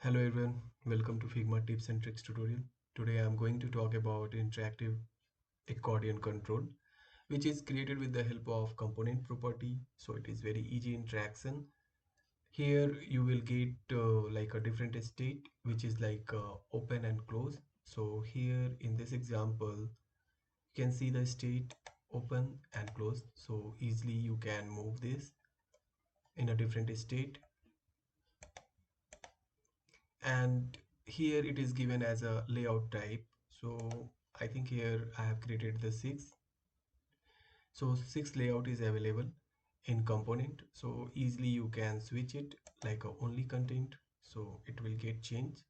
Hello everyone, welcome to Figma tips and tricks tutorial. Today I am going to talk about interactive accordion control, which is created with the help of component property. So it is very easy interaction. Here you will get like a different state, which is like open and close. So here in this example, you can see the state open and close. So easily you can move this in a different state, and here it is given as a layout type. So I think here I have created the six layout is available in component, so easily you can switch it like a only content, so it will get changed.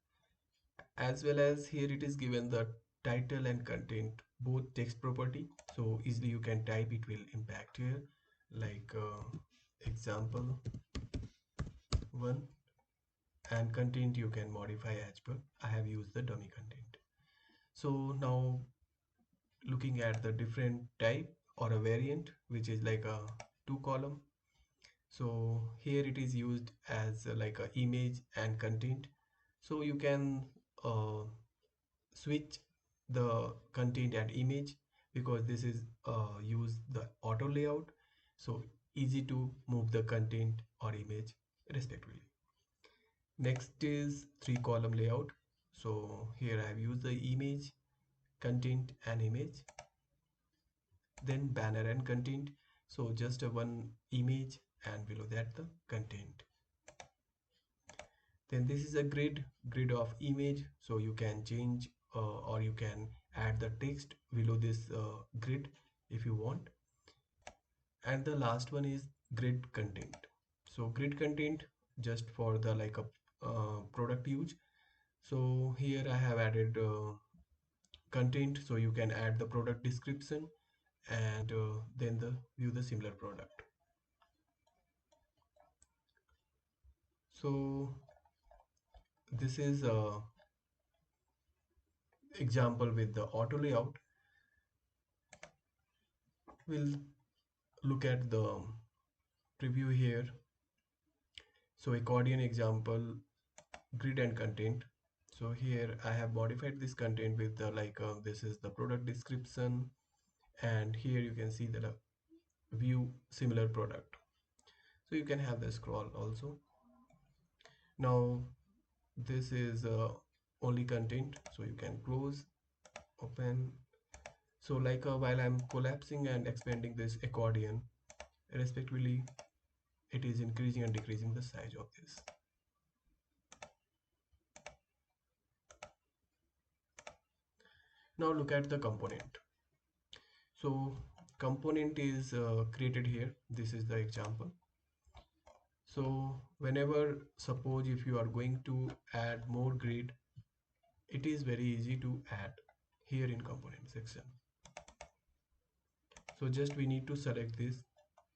As well as here it is given the title and content both text property, so easily you can type, it will impact here like example 1, and content you can modify as per. I have used the dummy content. So now looking at the different type or a variant, which is like a 2 column. So here it is used as like a image and content. So you can uh, switch the content and image, because this is use the auto layout, so easy to move the content or image respectively. Next is 3 column layout. So here I have used the image, content and image, then banner and content. So just a one image and below that the content. Then this is a grid of image, so you can change or you can add the text below this grid if you want. And the last one is grid content. So grid content just for the like a product use. So here I have added content, so you can add the product description and then the view the similar product. So this is a example with the auto layout. We'll look at the preview here. So accordion example, grid and content. So here I have modified this content with the like this is the product description, and here you can see that view similar product. So you can have the scroll also. Now this is only content, so you can close, open. So like while I'm collapsing and expanding this accordion respectively, it is increasing and decreasing the size of this. Now look at the component. So component is created here. This is the example. So whenever, suppose if you are going to add more grid, it is very easy to add here in component section. So just we need to select this.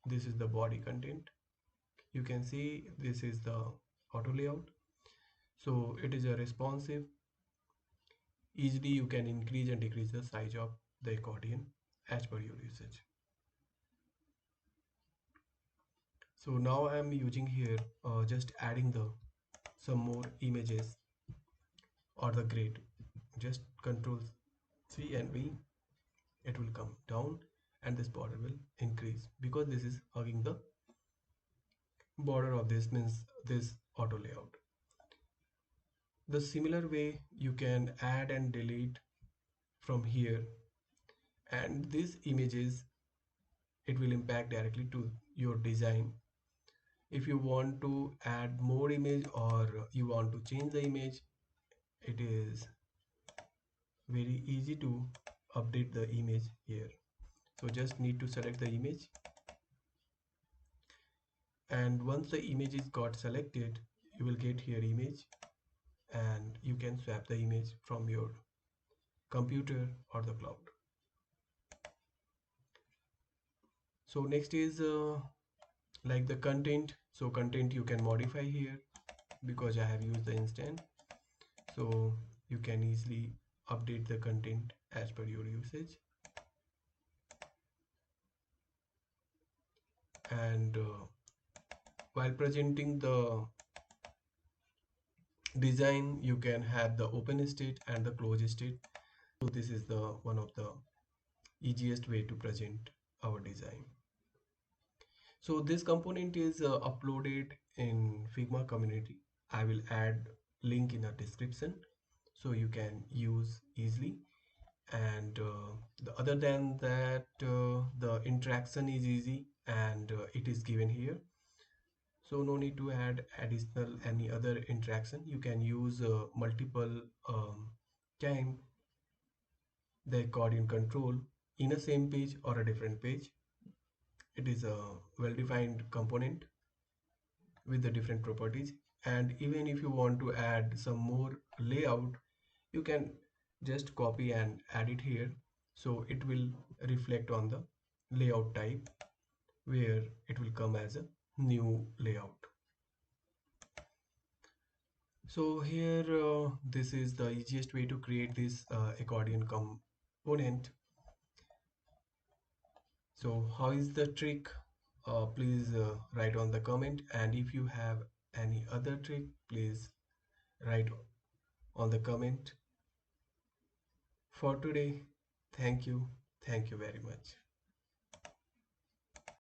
This is the body content. You can see this is the auto layout. So it is a responsive. Easily you can increase and decrease the size of the accordion as per your usage. So now I am using here just adding the some more images or the grid. Just control C and V, it will come down and this border will increase because this is hugging the border of this, means this auto layout. The similar way you can add and delete from here, and these images, it will impact directly to your design. If you want to add more image or you want to change the image, it is very easy to update the image here. So just need to select the image, and once the image is got selected, you will get here image, and you can swap the image from your computer or the cloud. So next is like the content. So content you can modify here, because I have used the instant, so you can easily update the content as per your usage. And while presenting design, you can have the open state and the closed state. So this is the one of the easiest way to present our design. So this component is uploaded in Figma community. I will add link in the description so you can use easily. And other than that, the interaction is easy and it is given here. So no need to add additional any other interaction. You can use multiple time the accordion control in a same page or a different page. It is a well-defined component with the different properties. And even if you want to add some more layout, you can just copy and add it here. So it will reflect on the layout type where it will come as a new layout. So here, this is the easiest way to create this accordion component. So how is the trick? Please write on the comment, and if you have any other trick, please write on the comment. For today, thank you very much.